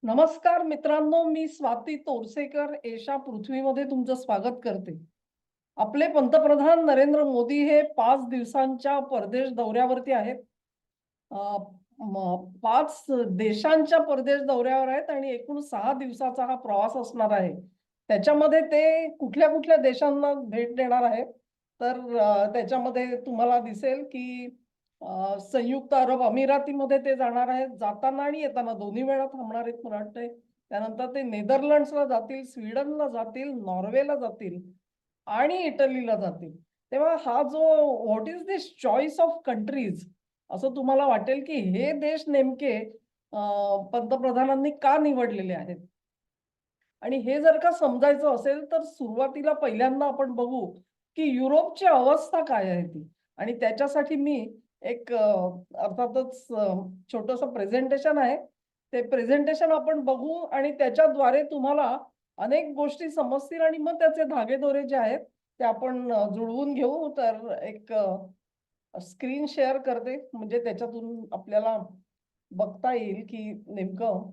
नमस्कार मित्रांनो, मी स्वाती तोरसेकर एशा पृथ्वीमध्ये तुमचं स्वागत करते. आपले पंतप्रधान नरेंद्र मोदी हे 5 दिवसांच्या परदेश दौऱ्यावरती आहेत. अ, 5 देशांच्या परदेश दौऱ्यावर आहेत आणि एकूण 6 दिवसाचा हा प्रवास असणार आहे. त्याच्यामध्ये ते कुठल्या-कुठल्या देशांना भेट देणार आहेत. तर त्याच्यामध्ये तुम्हाला दिसेल की संयुक्त अरब अमिरातीमध्ये ते जाणार आहेत. जाताना आणि येताना दोन्ही वेळा थांबणार आहेत मला वाटतंय. त्यानंतर ते नेदरलँड्सला जातील, स्वीडनला जातील, नॉर्वेला जातील आणि इटलीला जातील. तेव्हा हा जो what is this choice of countries असं तुम्हाला वाटेल, की हे देश नेमके पंतप्रधानांनी का निवडलेले आहेत? आणि हे जर का समजायचं असेल, तर सुरुवातीला पहिल्यांदा आपण बघू, की युरोपची अवस्था काय आहे ती? आणि त्याच्यासाठी मी एक अर्थातच छोटंसं प्रेझेंटेशन आहे. ते प्रेझेंटेशन आपण बघू आणि त्याच्याद्वारे तुम्हाला अनेक गोष्टी समजतील आणि मग त्याचे धागेदोरे जे आहेत, ते आपण जुळवून घेऊ. तर एक स्क्रीन शेअर करते, म्हणजे त्याच्यातून आपल्याला बघता येईल, की नेमकं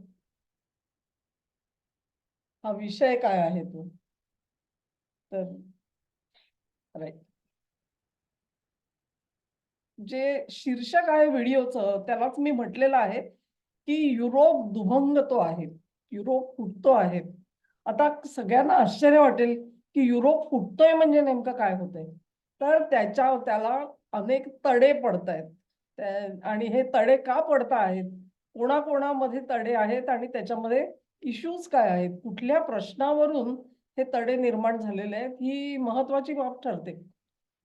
हा विषय काय आहे तो. तर राइट. जे शीर्षक आहे व्हिडिओचं त्यालाच मी म्हटलेलं आहे, की युरोप दुभंगतो आहे. युरोप फुटतो आहे. आता सगळ्यांना आश्चर्य वाटेल, की युरोप फुटतोय म्हणजे नेमकं काय होतंय? तर त्याला अनेक तडे पडतायत. आणि हे तडे का पडत आहेत? कोणाकोणामध्ये तडे आहेत आणि त्याच्यामध्ये इश्यूज काय आहेत? कुठल्या प्रश्नावरून हे तडे निर्माण झालेले आहेत? ही महत्त्वाची बाब ठरते.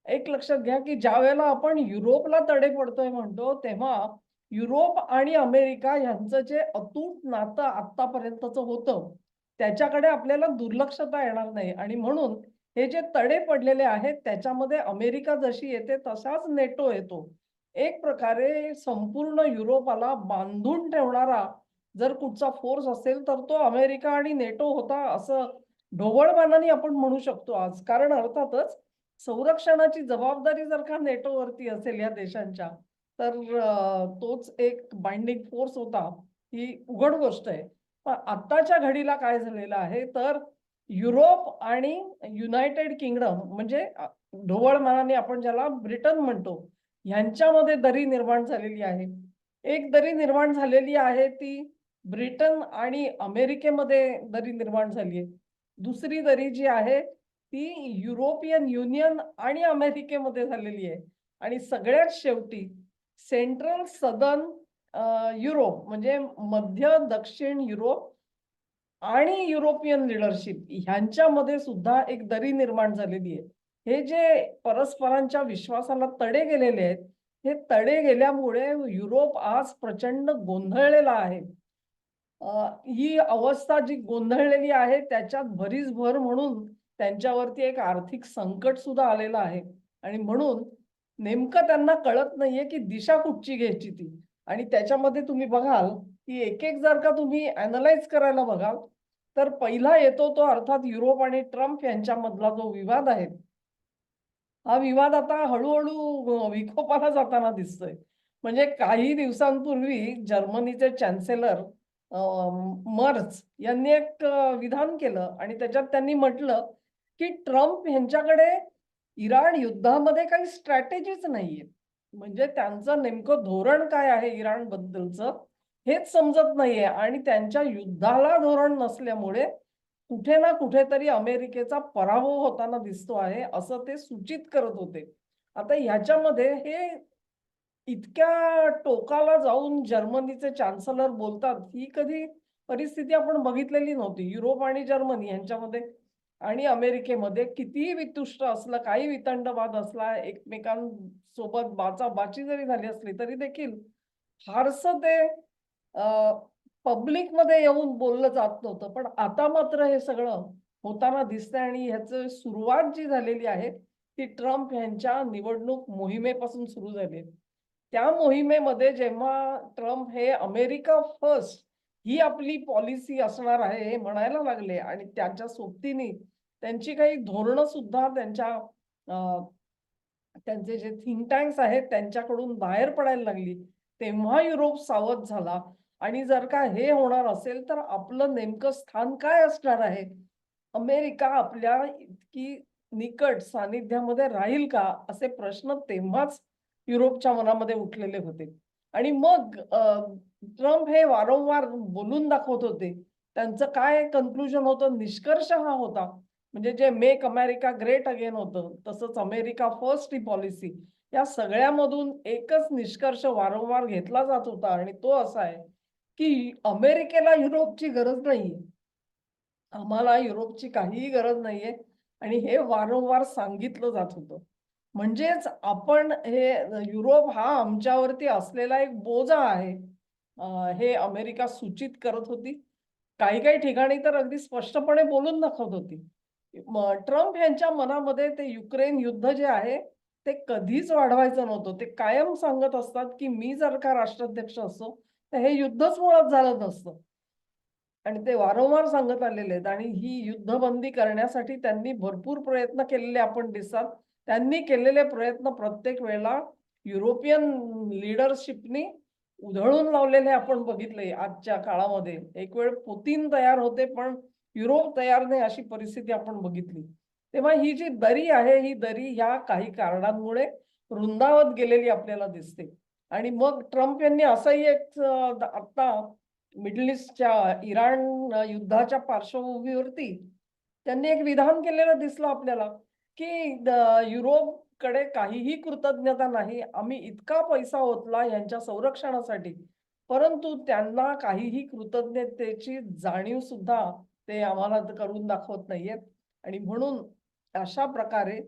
एक लक्षात घ्या, की ज्यावेळेला आपण युरोपला तडे पडतोय म्हणतो, तेव्हा युरोप आणि अमेरिका यांचं जे अतूट नातं आत्तापर्यंतचं होतं, त्याच्याकडे आपल्याला दुर्लक्षता येणार नाही आणि म्हणून हे जे तडे पडलेले आहेत, त्याच्यामध्ये अमेरिका जशी येते तसाच नेटो येतो. एक प्रकारे संपूर्ण युरोपाला बांधून ठेवणारा जर कुठचा फोर्स असेल, तर तो अमेरिका आणि नेटो होता, असं ढोबळमानाने आपण म्हणू शकतो आज. कारण अर्थातच संरक्षणाची जबाबदारी जर का नेटोवरती असेल या देशांच्या, तर तोच एक बाइंडिंग फोर्स होता, ही उघड गोष्ट आहे. पण आत्ताच्या घडीला काय झालेलं आहे, तर युरोप आणि युनायटेड किंगडम म्हणजे ढोबळमानाने आपण ज्याला ब्रिटन म्हणतो, ह्यांच्यामध्ये दरी निर्माण झालेली आहे. एक दरी निर्माण झालेली आहे ती ब्रिटन आणि अमेरिकेमध्ये दरी निर्माण झाली आहे. दुसरी दरी जी आहे ती युरोपियन युनियन आणि अमेरिकेमध्ये झालेली आहे. आणि सगळ्यात शेवटी सेंट्रल सदर्न युरोप म्हणजे मध्य दक्षिण युरोप आणि युरोपियन लीडरशिप ह्यांच्यामध्ये सुद्धा एक दरी निर्माण झालेली आहे. हे जे परस्परांच्या विश्वासाला तडे गेलेले आहेत, हे तडे गेल्यामुळे युरोप आज प्रचंड गोंधळलेला आहे. ही अवस्था जी गोंधळलेली आहे त्याच्यात भरीस भर म्हणून त्यांच्यावरती एक आर्थिक संकट सुद्धा आलेलं आहे आणि म्हणून नेमकं त्यांना कळत नाहीये की दिशा कुठची घ्यायची ती. आणि त्याच्यामध्ये तुम्ही बघाल की एक-एक जर का तुम्ही अॅनलाईज करायला बघाल, तर पहिला येतो तो अर्थात युरोप आणि ट्रम्प यांच्यामधला जो विवाद आहे. हा विवाद आता हळू-हळू विकोपाला जाताना दिसतोय. म्हणजे काही दिवसांपूर्वी जर्मनीचे चान्सेलर मर्ज यांनी एक विधान केलं आणि त्याच्यात त्यांनी म्हटलं, की ट्रम्प ह्यांच्याकडे इराण युद्धामध्ये काही स्ट्रॅटेजीच नाहीये. म्हणजे त्यांचं नेमकं धोरण काय आहे इराणबद्दलचं हेच समजत नाहीये आणि त्यांच्या युद्धाला धोरण नसल्यामुळे कुठे ना कुठेतरी अमेरिकेचा पराभव होताना दिसतो आहे, असं ते सूचित करत होते. आता ह्याच्यामध्ये हे इतक्या टोकाला जाऊन जर्मनीचे चान्सलर बोलतात, ही कधी परिस्थिती आपण बघितलेली नव्हती. युरोप आणि जर्मनी यांच्यामध्ये आणि अमेरिकेमध्ये कितीही वितुष्ट असलं, काही वितंडवाद असला, एकमेकांसोबत बाचाबाची जरी झाली असली, तरी देखील फारसं ते पब्लिकमध्ये येऊन बोललं जात नव्हतं. पण आता मात्र हे सगळं होताना दिसतंय आणि ह्याचं सुरुवात जी झालेली आहे, ती ट्रम्प यांच्या निवडणूक मोहिमेपासून सुरू झाली आहे. त्या मोहिमेमध्ये जेव्हा ट्रम्प हे अमेरिका फर्स्ट ही आपली पॉलिसी असणार आहे हे म्हणायला लागले आणि त्याच्या सोबतीने त्यांची काही धोरणं सुद्धा त्यांचे जे थिंक टँक्स आहेत त्यांच्याकडून बाहेर पडायला लागली. तेव्हा युरोप सावध झाला आणि जर का हे होणार असेल तर आपलं नेमकं स्थान काय असणार आहे? अमेरिका आपल्या इतकी निकट सानिध्यामध्ये राहील का? असे प्रश्न तेव्हाच युरोपच्या मनामध्ये उठलेले होते. आणि मग ट्रम्प हे वारंवार बोलून दाखवत होते. त्यांचं काय कन्क्लुजन होतं, निष्कर्ष हा होता, म्हणजे जे मेक अमेरिका ग्रेट अगेन होतं, तसंच अमेरिका फर्स्ट ही पॉलिसी, या सगळ्यामधून एकच निष्कर्ष वारंवार घेतला जात होता आणि तो असा आहे, की अमेरिकेला युरोपची गरज नाहीये. आम्हाला युरोपची काहीही गरज नाहीये आणि हे वारंवार सांगितलं जात होतं. म्हणजेच आपण हे युरोप हा आमच्यावरती असलेला एक बोजा आहे. हे अमेरिका सूचित करत होती. काही-काही ठिकाणी तर अगदी स्पष्टपणे बोलून दाखवत होती. ट्रम्प यांच्या मनामध्ये ते युक्रेन युद्ध जे आहे, ते कधीच वाढवायचं नव्हतं. ते कायम सांगत असतात, की मी जर का राष्ट्राध्यक्ष असतो, तर हे युद्धच मुळात झालं नसतं. आणि ते वारंवार सांगत आलेले आहेत आणि ही युद्धबंदी करण्यासाठी त्यांनी भरपूर प्रयत्न केलेले आपण दिसतात. त्यांनी केलेले प्रयत्न प्रत्येक वेळेला युरोपियन लीडरशिपनी उधळून लावलेले आपण बघितले आजच्या काळामध्ये. एक वेळ पुतिन तयार होते, पण युरोप तयार नाही अशी परिस्थिती आपण बघितली. तेव्हा ही जी दरी आहे, ही दरी ह्या काही कारणांमुळे रुंदावत गेलेली आपल्याला दिसते. आणि मग ट्रम्प यांनी असंही एक आता मिडल ईस्टच्या इराण युद्धाच्या पार्श्वभूमीवरती त्यांनी एक विधान केलेलं दिसलं आपल्याला, की युरोपकडे काहीही कृतज्ञता नाही. आम्ही इतका पैसा ओतला यांच्या संरक्षणासाठी, परंतु त्यांना काहीही कृतज्ञतेची जाणीव सुद्धा ते आम्हाला करून दाखवत नाहीयेत. आणि म्हणून अशा प्रकारे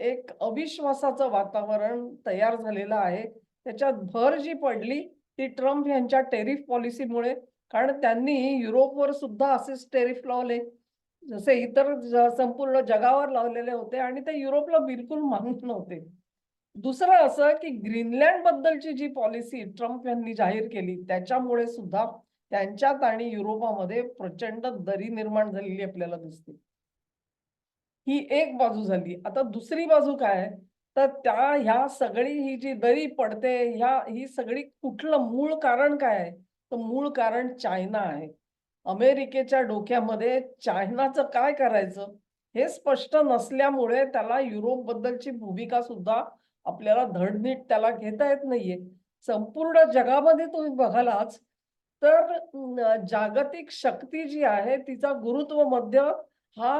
एक अविश्वासाचं वातावरण तयार झालेलं आहे. त्याच्यात भर जी पडली ती ट्रम्प यांच्या टेरिफ पॉलिसीमुळे. कारण त्यांनी युरोपवर सुद्धा असेच टेरिफ लावले, जसे इतर संपूर्ण जगावर लावलेले होते आणि ते युरोपला बिलकुल मान्य नव्हते. दुसरं असं की ग्रीनलँड बद्दलची जी पॉलिसी ट्रम्प यांनी जाहीर केली, त्याच्यामुळे सुद्धा त्यांच्यात आणि युरोपामध्ये प्रचंड दरी निर्माण झालेली आपल्याला दिसते. ही एक बाजू झाली. आता दुसरी बाजू काय आहे? तर ह्या सगळी ही जी दरी पडते, ही सगळी कुठलं मूळ कारण काय आहे? तर मूळ कारण चायना आहे. अमेरिकेच्या डोक्यामध्ये चायनाचं काय करायचं हे स्पष्ट नसल्यामुळे त्याला युरोपबद्दलची भूमिका सुद्धा आपल्याला धडनीट त्याला घेता येत नाहीये. संपूर्ण जगामध्ये तुम्ही बघालाच तर जागतिक शक्ती जी आहे तिचा गुरुत्व मध्य हा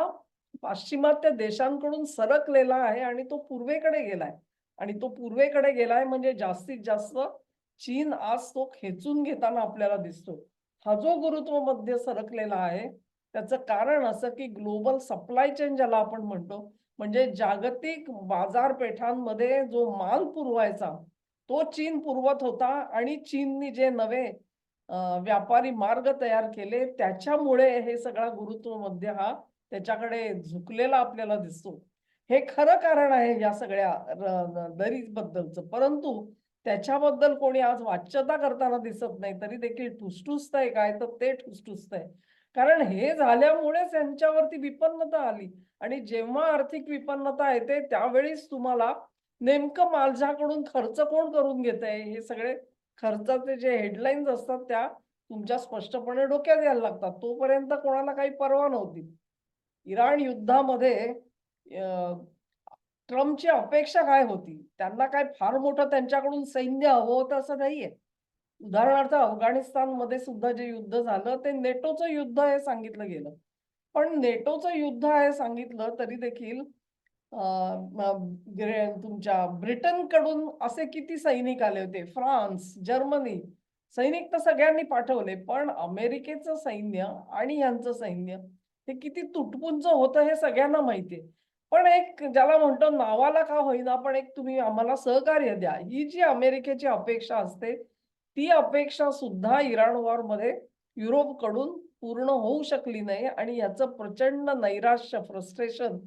पाश्चिमात्य देशांकडून सरकलेला आहे आणि तो पूर्वेकडे गेलाय. आणि तो पूर्वेकडे गेलाय म्हणजे जास्तीत जास्त चीन आज तो खेचून घेताना आपल्याला दिसतो. हा जो गुरुत्व मध्य सरकलेला आहे, त्याचं कारण असं की ग्लोबल सप्लाय चेन ज्याला आपण म्हणतो, म्हणजे जागतिक बाजारपेठांमध्ये जो माल पुरवायचा, तो चीन पुरवत होता आणि चीननी जे नवे व्यापारी मार्ग तयार केले, त्याच्यामुळे हे सगळा गुरुत्व मध्य हा त्याच्याकडे झुकलेला आपल्याला दिसतो. हे खरं कारण आहे या सगळ्या दरीबद्दलचं. परंतु त्याच्याबद्दल कोणी आज वाच्यता करताना दिसत नाही. तरी देखील ठुसठुसतंय काय, तर ते ठुसठुसतंय. कारण हे झाल्यामुळेच यांच्यावरती विपन्नता आली आणि जेव्हा आर्थिक विपन्नता येते, त्यावेळीच तुम्हाला नेमकं माझ्याकडून खर्च कोण करून घेतंय, हे सगळे खर्चाचे जे हेडलाईन्स असतात, त्या तुमच्या स्पष्टपणे डोक्यात यायला लागतात. तोपर्यंत कोणाला काही पर्वा नव्हती. इराण युद्धामध्ये अ, ट्रम्पची अपेक्षा काय होती? त्यांना काय फार मोठं त्यांच्याकडून सैन्य हवं होतं असं नाहीये. उदाहरणार्थ अफगाणिस्तानमध्ये सुद्धा जे युद्ध झालं ते नेटोचं युद्ध हे सांगितलं गेलं. पण नेटोचं युद्ध आहे सांगितलं तरी देखील तुमच्या ब्रिटनकडून असे किती सैनिक आले होते? फ्रान्स, जर्मनी सैनिक तर सगळ्यांनी पाठवले. पण अमेरिकेचं सैन्य आणि यांचं सैन्य हे किती तुटपुंज होतं हे सगळ्यांना माहिती आहे. पण एक ज्याला म्हणतो नावाला का होईना, पण एक तुम्ही आम्हाला सहकार्य द्या. ही जी अमेरिकेची अपेक्षा असते, ती अपेक्षा सुद्धा इराण वॉरमध्ये युरोपकडून पूर्ण होऊ शकली नाही आणि याचं प्रचंड नैराश्य, फ्रस्ट्रेशन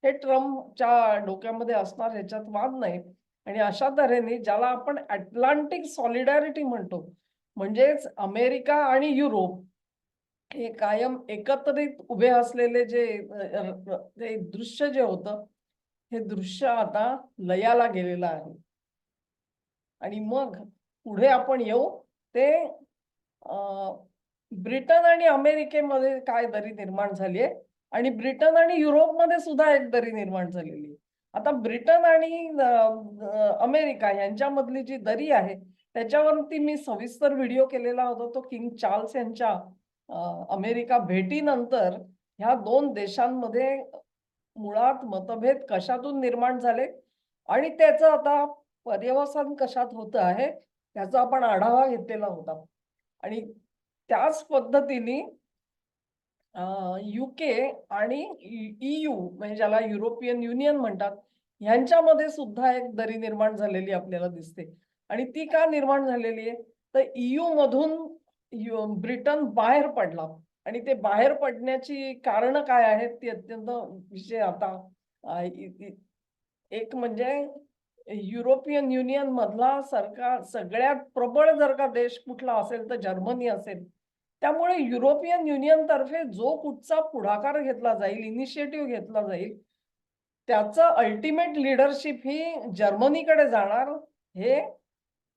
हे ट्रम्पच्या डोक्यामध्ये असणार ह्याच्यात वाद नाही. आणि अशा तऱ्हेने ज्याला आपण अटलांटिक सॉलिडॅरिटी म्हणतो, म्हणजेच अमेरिका आणि युरोप हे कायम एकत्रित उभे असलेले जे ते दृश्य जे होतं, हे दृश्य आता लयाला गेलेलं आहे. आणि मग पुढे आपण येऊ ते ब्रिटन आणि अमेरिकेमध्ये काय दरी निर्माण झाली आहे आणि ब्रिटन आणि युरोपमध्ये सुद्धा एक दरी निर्माण झालेली आहे. आता ब्रिटन आणि अमेरिका यांच्यामधली जी दरी आहे त्याच्यावरती मी सविस्तर व्हिडिओ केलेला होता, तो किंग चार्ल्स यांच्या अमेरिका भेटीनंतर ह्या दोन देशांमध्ये मुळात मतभेद कशातून निर्माण झाले आणि त्याचं आता पर्यवसान कशात होत आहे त्याचा आपण आढावा घेतलेला होता. आणि त्याच पद्धतीने युके आणि EU म्हणजे ज्याला युरोपियन युनियन म्हणतात, ह्यांच्यामध्ये सुद्धा एक दरी निर्माण झालेली आपल्याला दिसते. आणि ती का निर्माण झालेली आहे? तर EU मधून ब्रिटन बाहेर पडला आणि ते बाहेर पडण्याची कारणं काय आहेत ती अत्यंत विषय आता एक म्हणजे युरोपियन युनियन मधला सरकार सगळ्यात प्रबळ जर का देश कुठला असेल तर जर्मनी असेल. त्यामुळे युरोपियन युनियन तर्फे जो कुठचा पुढाकार घेतला जाईल, इनिशिएटिव्ह घेतला जाईल, त्याचं अल्टिमेट लीडरशिप ही जर्मनीकडे जाणार हे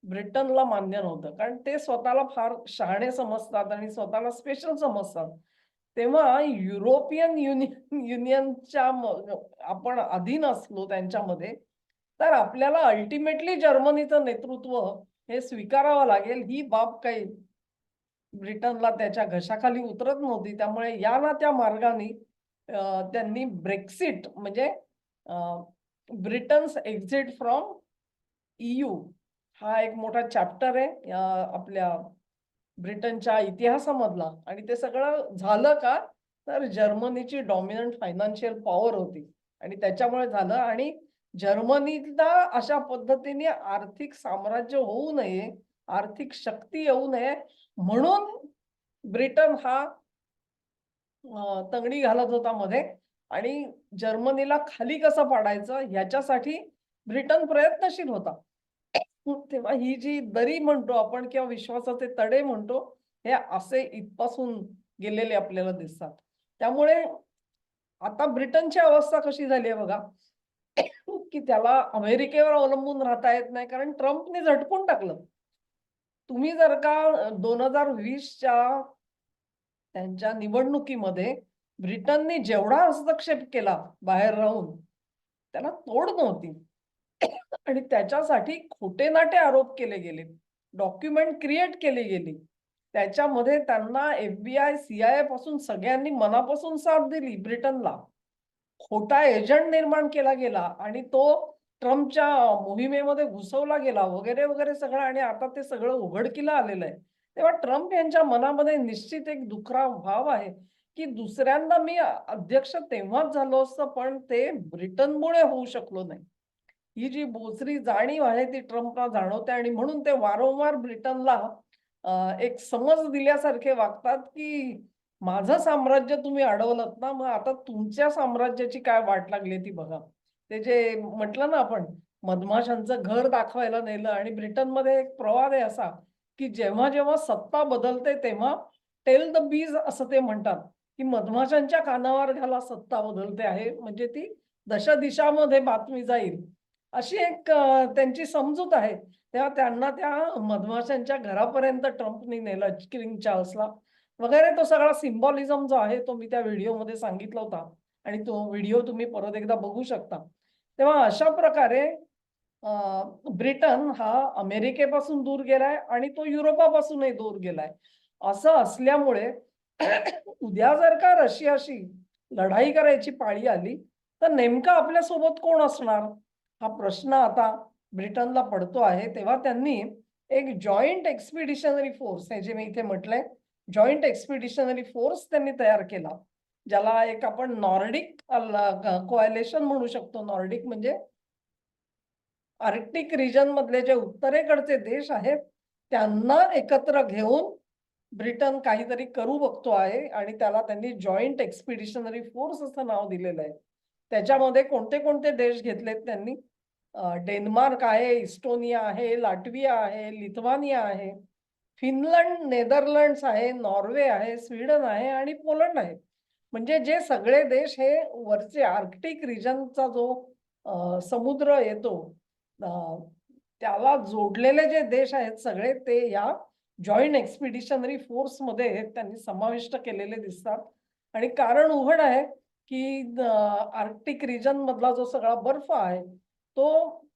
ब्रिटनला मान्य नव्हतं. कारण ते स्वतःला फार शहाणे समजतात आणि स्वतःला स्पेशल समजतात. तेव्हा युरोपियन युनियनच्या आपण अधीन असलो त्यांच्यामध्ये, तर आपल्याला अल्टिमेटली जर्मनीचं नेतृत्व हे स्वीकारावं लागेल. ही बाब काही ब्रिटनला त्याच्या घशाखाली उतरत नव्हती. त्यामुळे या ना त्या मार्गाने त्यांनी ब्रेक्सिट म्हणजे ब्रिटन्स एक्झिट फ्रॉम EU हा एक मोठा चॅप्टर आहे आपल्या ब्रिटनच्या इतिहासामधला. आणि ते सगळं झालं का तर जर्मनीची डॉमिनंट फायनान्शियल पॉवर होती आणि त्याच्यामुळे झालं. आणि जर्मनीला अशा पद्धतीने आर्थिक साम्राज्य होऊ नये, आर्थिक शक्ती येऊ नये म्हणून ब्रिटन हा तंगडी घालत होता मध्ये आणि जर्मनीला खाली कसं पाडायचं ह्याच्यासाठी ब्रिटन प्रयत्नशील होता. तेव्हा ही जी दरी म्हणतो आपण किंवा विश्वासाचे तडे म्हणतो, हे असे इथपासून गेलेले आपल्याला दिसतात. त्यामुळे आता ब्रिटनची अवस्था कशी झाली आहे बघा, की त्याला अमेरिकेवर अवलंबून राहता येत नाही कारण ट्रम्पने झटकून टाकलं. तुम्ही जर का 2020च्या त्यांच्या निवडणुकीमध्ये ब्रिटनने जेवढा हस्तक्षेप केला बाहेर राहून, त्याला तोड नव्हती. आणि त्याच्यासाठी खोटे नाटे आरोप केले गेले, डॉक्युमेंट क्रिएट केली गेली. त्याच्यामध्ये त्यांना FBI, CIA पासून सगळ्यांनी मनापासून साथ दिली ब्रिटनला. खोटा एजंट निर्माण केला गेला आणि तो ट्रम्पच्या मोहिमेमध्ये घुसवला गेला वगैरे वगैरे सगळं. आणि आता ते सगळं उघडकीला आलेलं आहे. तेव्हा ट्रम्प यांच्या मनामध्ये निश्चित एक दुखरा भाव आहे, की दुसऱ्यांदा मी अध्यक्ष तेव्हाच झालो असतं पण ते ब्रिटनमुळे होऊ शकलो नाही. ही जी बोचरी जाणीव आहे ती ट्रम्पला जाणवते आणि म्हणून ते वारंवार ब्रिटनला एक समज दिल्यासारखे वागतात, की माझं साम्राज्य तुम्ही अडवलत ना, मग आता तुमच्या साम्राज्याची काय वाट लागली ती बघा. ते जे म्हटलं ना आपण मधमाशांचं घर दाखवायला नेलं. आणि ब्रिटनमध्ये एक प्रवाद आहे असा, की जेव्हा जेव्हा सत्ता बदलते तेव्हा टेल द बीज असं ते म्हणतात, की मधमाशांच्या कानावर घाला सत्ता बदलते आहे, म्हणजे ती दशदिशामध्ये बातमी जाईल. अशी एक त्यांची समजूत आहे. तेव्हा त्यांना त्या मधमाशांच्या घरापर्यंत ट्रम्पनी नेलं किंग चार्ल्सला वगैरे. तो सगळा सिम्बॉलिझम जो आहे तो मी त्या व्हिडिओमध्ये सांगितला होता आणि तो व्हिडिओ तुम्ही परत एकदा बघू शकता. तेव्हा अशा प्रकारे ब्रिटन हा अमेरिकेपासून दूर गेलाय आणि तो युरोपापासूनही दूर गेलाय. असं असल्यामुळे उद्या जर का रशियाशी लढाई करायची पाळी आली तर नेमकं आपल्या सोबत कोण असणार हा प्रश्न आता ब्रिटनला पडतो आहे. तेव्हा त्यांनी एक जॉईंट एक्सपिडिशनरी फोर्स हे जे मी इथे म्हटलंय, जॉईंट एक्सपिडिशनरी फोर्स त्यांनी तयार केला, ज्याला एक आपण नॉर्डिक कोॲलिशन म्हणू शकतो. नॉर्डिक म्हणजे आर्क्टिक रिजन मधले जे उत्तरेकडचे देश आहेत त्यांना एकत्र घेऊन ब्रिटन काहीतरी करू बघतो आहे आणि त्याला त्यांनी जॉईंट एक्सपिडिशनरी फोर्स असं नाव दिलेलं आहे. त्याच्यामध्ये कोणते कोणते देश घेतलेत त्यांनी, डेन्मार्क आहे, इस्टोनिया आहे, लाटविया आहे, लिथुआनिया आहे, फिनलंड, नेदरलँड्स आहे, नॉर्वे आहे, स्वीडन आहे आणि पोलंड आहे. म्हणजे जे सगळे देश हे वरचे आर्क्टिक रिजनचा जो समुद्र येतो त्याला जोडलेले जे देश आहेत सगळे ते या जॉईंट एक्सपिडिशनरी फोर्स मध्ये त्यांनी समाविष्ट केलेले दिसतात. आणि कारण उघड आहे की आर्क्टिक रिजन मधला जो सगळा बर्फ आहे तो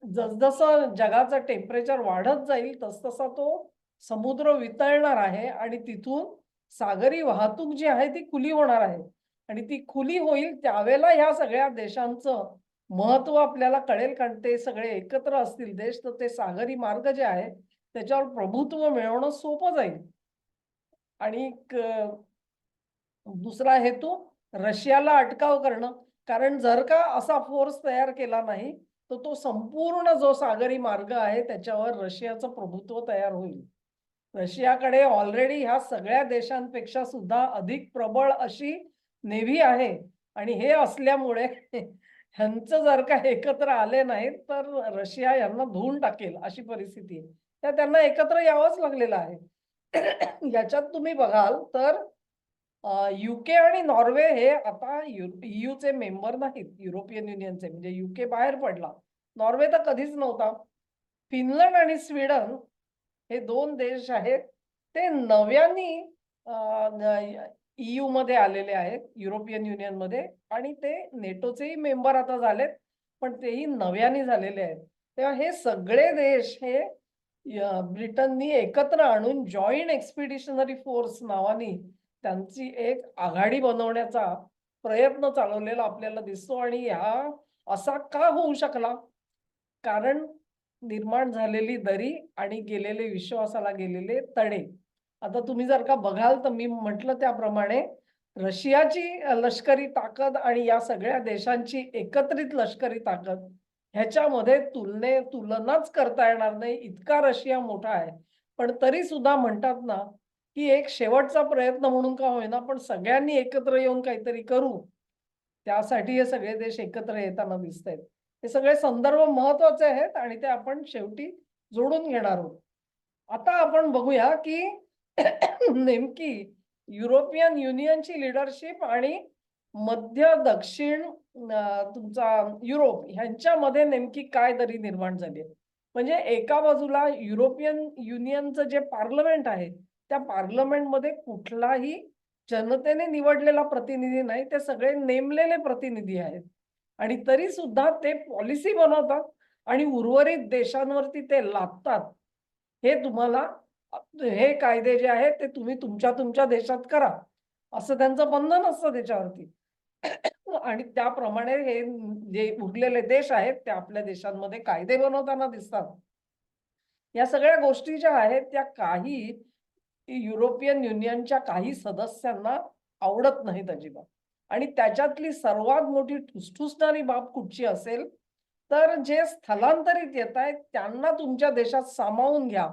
जसजसं जगाचं टेम्परेचर वाढत जाईल तसतसा तो समुद्र वितळणार आहे आणि तिथून सागरी वाहतूक जी आहे ती खुली होणार आहे. आणि ती खुली होईल त्यावेळेला ह्या सगळ्या देशांचं महत्व आपल्याला कळेल, कारण ते सगळे एकत्र असतील देश तर ते सागरी मार्ग जे आहे त्याच्यावर प्रभुत्व मिळवणं सोपं जाईल. आणि दुसरा हेतू रशियाला अटकाव करणं. कारण जर का असा फोर्स तयार केला नाही तर तो संपूर्ण जो सागरी मार्ग आहे त्याच्यावर रशियाचं प्रभुत्व तयार होईल. रशियाकडे ऑलरेडी ह्या सगळ्या देशांपेक्षा सुद्धा अधिक प्रबळ अशी नेव्ही आहे. आणि हे असल्यामुळे ह्यांचं जर का एकत्र आले नाहीत तर रशिया यांना धुवून टाकेल अशी परिस्थिती आहे. तर त्यांना एकत्र यावंच लागलेलं आहे. याच्यात तुम्ही बघाल तर युके आणि नॉर्वे हे आता ईयूचे मेंबर नाहीत, युरोपियन युनियनचे. म्हणजे युके बाहेर पडला, नॉर्वे तर कधीच नव्हता. फिनलंड आणि स्वीडन हे 2 देश आहेत ते नव्याने ईयू मध्ये आलेले आहेत, युरोपियन युनियन मध्ये. आणि ते नेटोचेही मेंबर आता झालेत, पण तेही नव्याने झालेले आहेत. तेव्हा हे सगळे देश हे ब्रिटननी एकत्र आणून जॉईंट एक्सपिडिशनरी फोर्स नावानी त्यांची एक आघाडी बनवण्याचा प्रयत्न चालवलेला आपल्याला दिसतो. आणि हा असा का होऊ शकला? कारण निर्माण झालेली दरी आणि गेलेले विश्वासाला गेलेले तडे. आता तुम्ही जर का बघाल तर मी म्हटलं त्याप्रमाणे रशियाची लष्करी ताकद आणि या सगळ्या देशांची एकत्रित लष्करी ताकद ह्याच्यामध्ये तुलनाच करता येणार नाही, इतका रशिया मोठा आहे. पण तरी सुद्धा म्हणतात ना की एक शेवटचा प्रयत्न म्हणून का होईना पण सगळ्यांनी एकत्र येऊन काहीतरी करू, त्यासाठी हे सगळे देश एकत्र येताना दिसत आहेत. हे सगळे संदर्भ महत्वाचे आहेत आणि ते आपण शेवटी जोडून घेणार आहोत. आता आपण बघूया की नेमकी युरोपियन युनियनची लीडरशिप आणि मध्य दक्षिण तुमचा युरोप ह्यांच्यामध्ये नेमकी काय दरी निर्माण झाली आहे. म्हणजे एका बाजूला युरोपियन युनियनचं जे पार्लमेंट आहे त्या पार्लमेंटमध्ये कुठलाही जनतेने निवडलेला प्रतिनिधी नाही, ते सगळे नेमलेले प्रतिनिधी आहेत. आणि तरी सुद्धा ते पॉलिसी बनवतात आणि उर्वरित देशांवरती ते लादतात. हे तुम्हाला हे कायदे जे आहेत ते तुम्ही तुमच्या देशात करा असं त्यांचं बंधन असतं त्याच्यावरती. आणि त्याप्रमाणे हे जे उरलेले देश आहेत ते आपल्या देशांमध्ये कायदे बनवताना दिसतात. या सगळ्या गोष्टी ज्या आहेत त्या काही युरोपियन युनियनच्या काही सदस्यांना आवडत नाहीत अजिबात. आणि त्याच्यातली सर्वात मोठी ठुसठुसणारी बाब कुठची असेल तर जे स्थलांतरित येत आहेत त्यांना तुमच्या देशात सामावून घ्या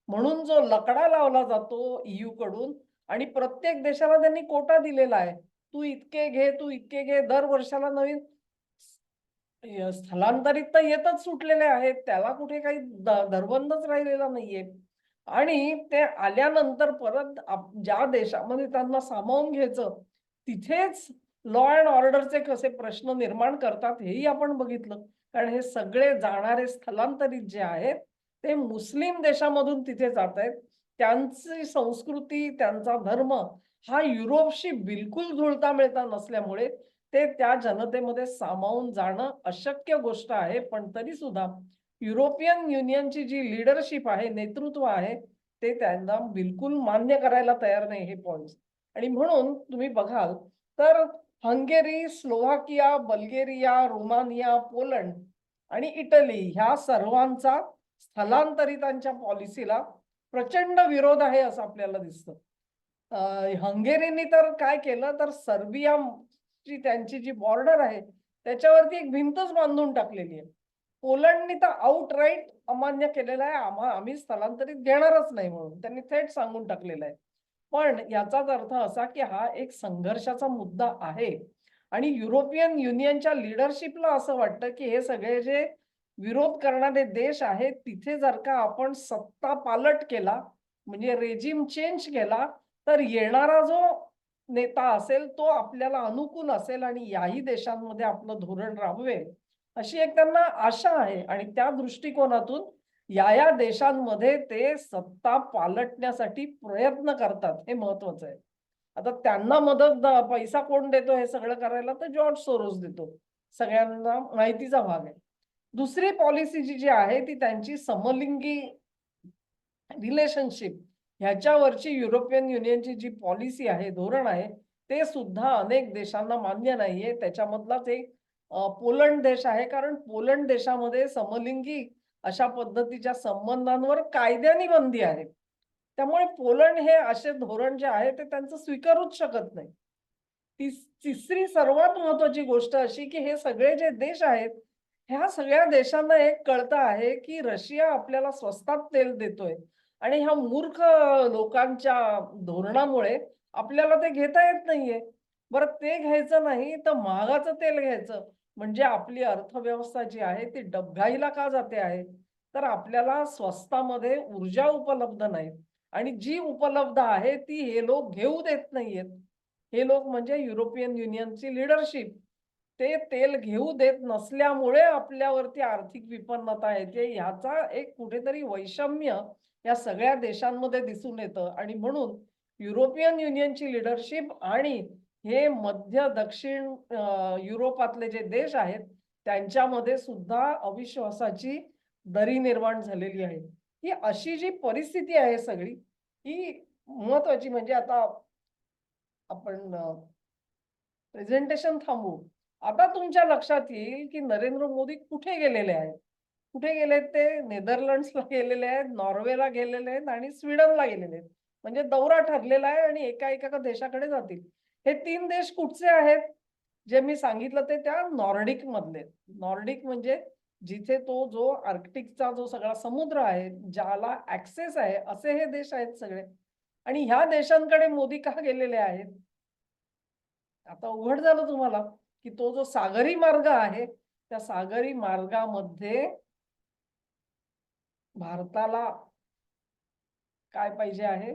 म्हणून जो लकडा लावला जातो ईयू कडून. आणि प्रत्येक देशाला त्यांनी कोटा दिलेला आहे, तू इतके घे, तू इतके घे. दर वर्षाला नवीन स्थलांतरित तर येतच सुटलेले आहेत, त्याला कुठे काही धरबंदच राहिलेला नाहीये. आणि ते आल्यानंतर परत ज्या देशामध्ये त्यांना सामावून घ्यायचं तिथेच लॉ अँड ऑर्डरचे कसे प्रश्न निर्माण करतात हेही आपण बघितलं. कारण हे सगळे जाणारे स्थलांतरित जे आहेत ते मुस्लिम देशामधून तिथे जात आहेत. त्यांची संस्कृती, त्यांचा धर्म हा युरोपशी बिलकुल जुळता मिळता नसल्यामुळे ते त्या जनतेमध्ये सामावून जाणं अशक्य गोष्ट आहे. पण तरी सुद्धा युरोपियन युनियनची जी लीडरशिप आहे, नेतृत्व आहे, ते त्यांना बिलकुल मान्य करायला तयार नाही हे पॉइंट्स. आणि म्हणून तुम्ही बघाल तर Hungary, Slovakia, Bulgaria, Romania, Poland आणि इटली ह्या सर्वांचा स्थलांतरितांच्या पॉलिसीला प्रचंड विरोध आहे असं आपल्याला दिसतं. हंगेरीने तर काय केलं तर सर्बिया ची त्यांची जी बॉर्डर आहे त्याच्यावरती एक भिंतच बांधून टाकलेली आहे. पोलंडनी तर आउटराईट अमान्य केलेलं आहे, आम्ही स्थलांतरित घेणारच नाही म्हणून त्यांनी थेट सांगून टाकलेलं आहे. पण याचाच अर्थ असा की हा एक संघर्षाचा मुद्दा आहे. आणि युरोपियन युनियनच्या लीडरशिपला असं वाटतं की हे सगळे जे विरोध करणारे देश आहेत तिथे जर का आपण सत्ता पालट केला म्हणजे रेजिम चेंज केला तर येणारा जो नेता असेल तो आपल्याला अनुकूल असेल आणि याही देशांमध्ये आपलं धोरण राबवेल अशी एक त्यांना आशा आहे. आणि त्या दृष्टिकोनातून या देशांमध्ये ते सत्ता पालटण्यासाठी प्रयत्न करतात, हे महत्वाचं आहे. आता त्यांना मदत पैसा कोण देतो हे सगळं करायला? तर जॉर्ज सोरोस देतो. सगळ्यांना माहितीचा भाग आहे. दुसरी पॉलिसी जी आहे ती त्यांची समलिंगी रिलेशनशिप ह्याच्यावरची युरोपियन युनियनची जी पॉलिसी आहे, धोरण आहे, ते सुद्धा अनेक देशांना मान्य नाहीये. त्याच्यामधलाच एक पोलंड देश आहे. कारण पोलंड देशामध्ये समलिंगी अशा पद्धतीच्या संबंधांवर कायद्याने बंदी आहे. त्यामुळे पोलंड हे असे धोरण जे आहे ते त्यांचं स्वीकारूच शकत नाही. तिसरी सर्वात महत्वाची गोष्ट अशी, की हे सगळे जे देश आहेत, ह्या सगळ्या देशांना एक कळतं आहे, की रशिया आपल्याला स्वस्तात तेल देतोय आणि ह्या मूर्ख लोकांच्या धोरणामुळे आपल्याला ते घेता येत नाहीये. बरं ते घ्यायचं नाही तर महागाचं तेल घ्यायचं. म्हणजे आपली अर्थव्यवस्था जी आहे ती डबघाईला का जाते आहे? तर आपल्याला स्वस्तामध्ये ऊर्जा उपलब्ध नाही आणि जी उपलब्ध आहे ती हे लोक घेऊ देत नाहीयेत. हे लोक म्हणजे युरोपियन युनियनची लीडरशिप. ते तेल घेऊ देत नसल्यामुळे आपल्यावरती आर्थिक विपन्नता येते. ह्याचा एक कुठेतरी वैषम्य या सगळ्या देशांमध्ये दिसून येतं आणि म्हणून युरोपियन युनियनची लीडरशिप आणि हे मध्य दक्षिण युरोपातले जे देश आहेत त्यांच्यामध्ये सुद्धा अविश्वासाची दरी निर्माण झालेली आहे. ही अशी जी परिस्थिती आहे सगळी, ही महत्वाची म्हणजे आता आपण प्रेझेंटेशन थांबवू. आता तुमच्या लक्षात येईल, की नरेंद्र मोदी कुठे गेलेले आहेत. कुठे गेलेत ते? नेदरलँड्सला गेलेले आहेत, नॉर्वेला गेलेले आहेत आणि स्वीडनला गेलेले आहेत. म्हणजे दौरा ठरलेला आहे आणि एका देशाकडे जातील. हे 3 देश कुठचे आहेत? जे मी सांगितलं ते त्या नॉर्डिक मधले. नॉर्डिक म्हणजे जिथे तो जो आर्क्टिकचा जो सगळा समुद्र आहे, ज्याला ॲक्सेस आहे, असे हे देश आहेत सगळे. आणि ह्या देशांकडे मोदी का गेलेले आहेत? आता उघड झालं तुम्हाला, की तो जो सागरी मार्ग आहे, त्या सागरी मार्गामध्ये भारताला काय पाहिजे आहे?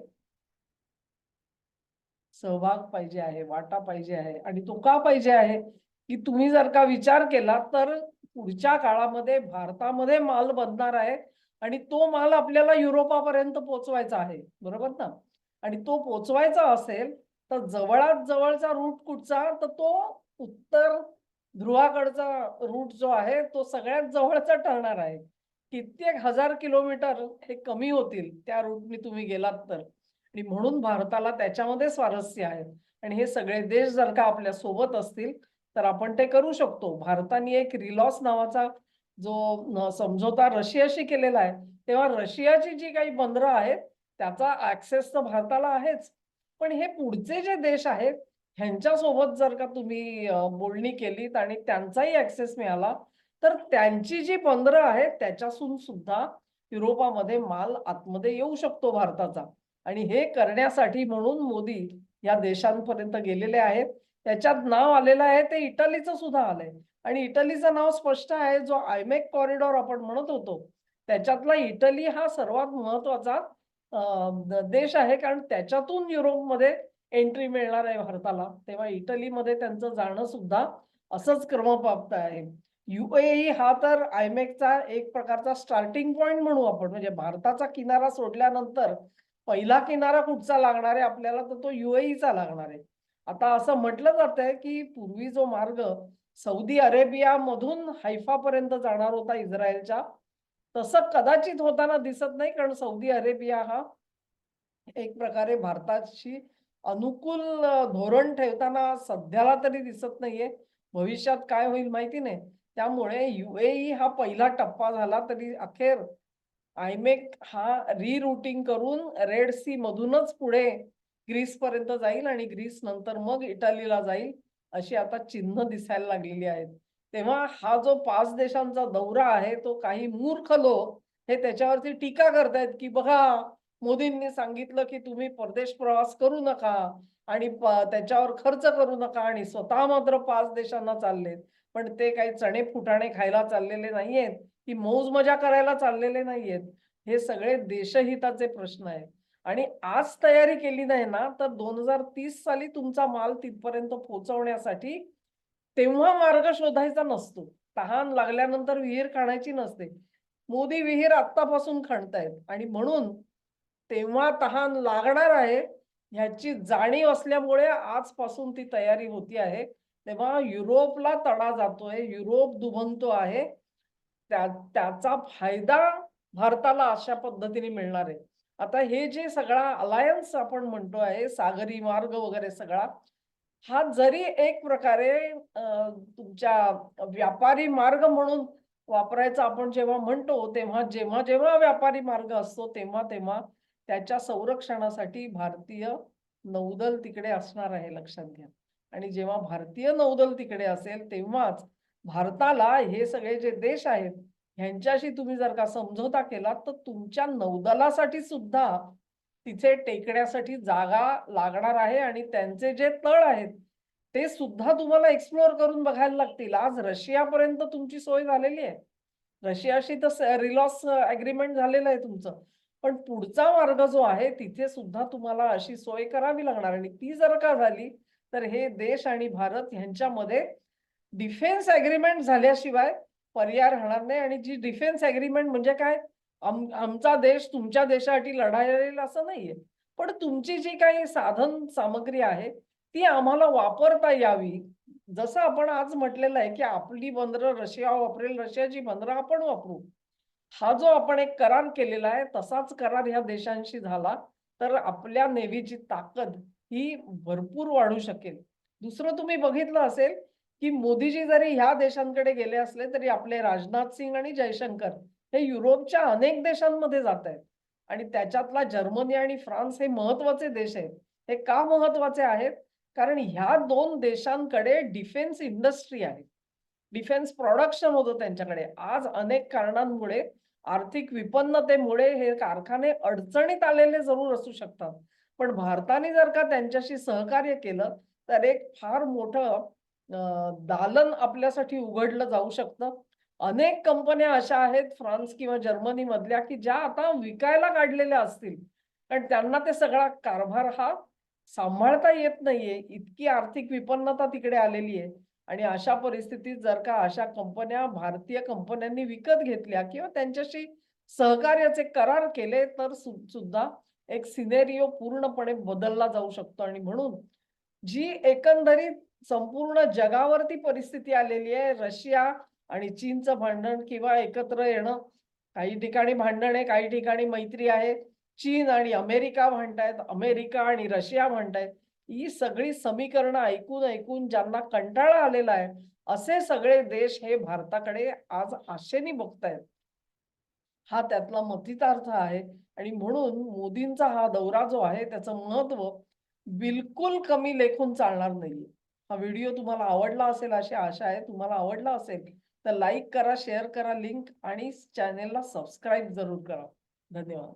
सहभाग पाहिजे आहे, वाटा पाहिजे आहे आणि तो का पाहिजे आहे? की तुम्ही जर का विचार केला तर पुढच्या काळामध्ये भारतामध्ये माल बनणार आहे आणि तो माल आपल्याला युरोपापर्यंत पोहोचवायचा आहे. बरोबर ना? आणि तो पोहोचवायचा असेल तर जवळात जवळचा रूट कुठचा? तर तो उत्तर ध्रुवाकडचा रूट जो आहे तो सगळ्यात जवळचा ठरणार आहे. कित्येक हजार किलोमीटर हे कमी होतील त्या रूटनी तुम्ही गेलात तर. आणि म्हणून भारताला त्याच्यामध्ये स्वारस्य आहे. आणि हे सगळे देश जर का आपल्या सोबत असतील तर आपण ते करू शकतो. भारताने एक रिलॉस नावाचा जो समझोता रशियाशी केलेला आहे, तेव्हा रशियाची जी काही बंदरं आहेत त्याचा ॲक्सेस तर भारताला आहेच. पण हे पुढचे जे देश आहेत ह्यांच्यासोबत जर का तुम्ही बोलणी केलीत आणि त्यांचाही ॲक्सेस मिळाला, तर त्यांची जी बंदरं आहेत त्याच्यातून सुद्धा युरोपामध्ये माल आतमध्ये येऊ शकतो भारताचा. आणि हे करण्यासाठी म्हणून मोदी या देशांपर्यंत गेलेले आहेत. त्याच्यात नाव आलेलं आहे ते इटलीचं सुद्धा आलंय आणि इटलीचं नाव स्पष्ट आहे. जो आयमेक कॉरिडॉर आपण म्हणत होतो, त्याच्यातला इटली हा सर्वात महत्वाचा देश आहे. कारण त्याच्यातून युरोपमध्ये एंट्री मिळणार आहे भारताला. तेव्हा इटलीमध्ये त्यांचं जाणं सुद्धा असंच क्रमप्राप्त आहे. UAE हा तर आयमेकचा एक प्रकारचा स्टार्टिंग पॉइंट म्हणू आपण. म्हणजे भारताचा किनारा सोडल्यानंतर पहिला किनारा कुठचा लागणार आहे आपल्याला? तर तो UAEचा लागणार आहे. आता असं म्हटलं जातंय, की पूर्वी जो मार्ग सौदी अरेबियामधून हैफापर्यंत जाणार होता इस्रायलच्या, तसं कदाचित होताना दिसत नाही. कारण सौदी अरेबिया हा एक प्रकारे भारताशी अनुकूल धोरण ठेवताना सध्याला तरी दिसत नाहीये. भविष्यात काय होईल माहिती नाही. त्यामुळे UAE हा पहिला टप्पा झाला तरी अखेर आयमेक हा रिरूटिंग करून रेड सी मधूनच पुढे ग्रीसपर्यंत जाईल आणि ग्रीस नंतर मग इटलीला जाईल, अशी आता चिन्ह दिसायला लागलेली आहेत. तेव्हा हा जो 5 देशांचा दौरा आहे, तो काही मूर्ख लोक हे त्याच्यावरती टीका करतायत, की बघा मोदींनी सांगितलं, की तुम्ही परदेश प्रवास करू नका आणि त्याच्यावर खर्च करू नका आणि स्वतः मात्र 5 देशांना चाललेत. पण ते काही चणे-फुटाणे खायला चाललेले नाहीयेत, की मौज-मजा करायला चाललेले नाहीयेत. हे सगळे देशहिताचे प्रश्न आहेत. आणि आज तयारी केली नाही ना, तर 2030 साली तुमचा माल तिथपर्यंत पोहोचवण्यासाठी तेव्हा मार्ग शोधायचा नसतो. तहान लागल्यानंतर विहीर खणायची नसते. मोदी विहीर आत्तापासून खणतायत आणि म्हणून तेव्हा तहान लागणार आहे ह्याची जाणीव असल्यामुळे आजपासून ती तयारी होती आहे. तेव्हा युरोपला तडा जातोय, युरोप दुभंगतो आहे. त्याचा फायदा भारताला अशा पद्धतीने मिळणार आहे. आता हे जे सगळा अलायन्स आपण म्हणतो आहे, सागरी मार्ग वगैरे सगळा, हा जरी एक प्रकारे तुमच्या व्यापारी मार्ग म्हणून वापरायचा आपण जेव्हा म्हणतो, तेव्हा जेव्हा व्यापारी मार्ग असतो, तेव्हा त्याच्या संरक्षणासाठी भारतीय नौदल तिकडे असणार आहे, लक्षात घ्या. आणि जेव्हा भारतीय नौदल तिकडे असेल, तेव्हाच भारताला हे सगळे जे देश आहेत, ह्यांच्याशी तुम्ही जर का समझोता केला, तर तुमच्या नौदलासाठी सुद्धा तिथे टेकण्यासाठी जागा लागणार आहे आणि त्यांचे जे तळ आहेत, ते सुद्धा तुम्हाला एक्सप्लोर करून बघायला लागतील. आज रशियापर्यंत तुमची सोय झालेली आहे. रशियाशी तर रिलॉस एग्रीमेंट झालेलं आहे तुमचं. पण पुढचा मार्ग जो आहे, तिथे सुद्धा तुम्हाला अशी सोय करावी लागणार आणि ती जर का झाली, तर हे देश आणि भारत ह्यांच्यामध्ये डिफेन्स एग्रीमेंट झाल्याशिवाय पर्याय राहणार नाही आणि जी डिफेन्स एग्रीमेंट म्हणजे काय? आमचा देश तुमच्या देशासाठी लढायला असं नाहीये. पण तुमची जी काही साधन सामग्री आहे, ती आम्हाला वापरता यावी. जसं आपण आज म्हटलेलं आहे, की आपली बंदरं रशिया वापरेल, रशियाची बंदरं आपण वापरू. हा जो आपण एक करार केलेला आहे, तसाच करार ह्या देशांशी झाला, तर आपल्या नेव्हीची ताकद ही भरपूर वाढू शकेल. दुसरं तुम्ही बघितलं असेल, की मोदीजी जरी ह्या देशांकडे गेले असले, तरी आपले राजनाथ सिंग आणि जयशंकर हे युरोपच्या अनेक देशांमध्ये जातायत आणि त्याच्यातला जर्मनी आणि फ्रान्स हे महत्त्वाचे देश आहेत. हे का महत्त्वाचे आहेत? कारण ह्या 2 देशांकडे डिफेन्स इंडस्ट्री आहे. डिफेन्स प्रोडक्शन होतं त्यांच्याकडे. आज अनेक कारणांमुळे, आर्थिक विपन्नतेमुळे हे कारखाने अडचणीत आलेले जरूर असू शकतात. पण भारताने जर का त्यांच्याशी सहकार्य केलं, तर एक फार मोठं दालन आपल्यासाठी उघडलं जाऊ शकतं. अनेक कंपन्या अशा आहेत फ्रान्स किंवा जर्मनीमधल्या, की ज्या आता विकायला काढलेल्या असतील. कारण त्यांना ते सगळा कारभार हा सांभाळता येत नाहीये. इतकी आर्थिक विपन्नता तिकडे आलेली आहे. आणि अशा परिस्थितीत जर का अशा कंपन्या भारतीय कंपन्यांनी विकत घेतल्या किंवा त्यांच्याशी सहकार्याचे करार केले, तर सुद्धा एक सिनेरिओ पूर्णपणे बदलला जाऊ शकतो आणि म्हणून जी एकंदरीत संपूर्ण जगावरती परिस्थिती आलेली आहे, रशिया आणि चीनचं भांडण किंवा एकत्र येणं. काही ठिकाणी भांडण आहे, काही ठिकाणी मैत्री आहे. चीन आणि अमेरिका भांडतायत, अमेरिका आणि रशिया भांडतायत. ही सगळी समीकरणं ऐकून ज्यांना कंटाळा आलेला आहे, असे सगळे देश हे भारताकडे आज आशेने बघतायत. हा त्यातला मथितार्थ आहे आणि म्हणून मोदींचा हा दौरा जो आहे त्याचं महत्त्व बिलकुल कमी लेखून चालणार नाहीये. हा व्हिडिओ तुम्हाला आवडला असेल अशी आशा आहे. तुम्हाला आवडला असेल तर लाईक करा, शेअर करा लिंक आणि चॅनेलला सबस्क्राईब जरूर करा. धन्यवाद.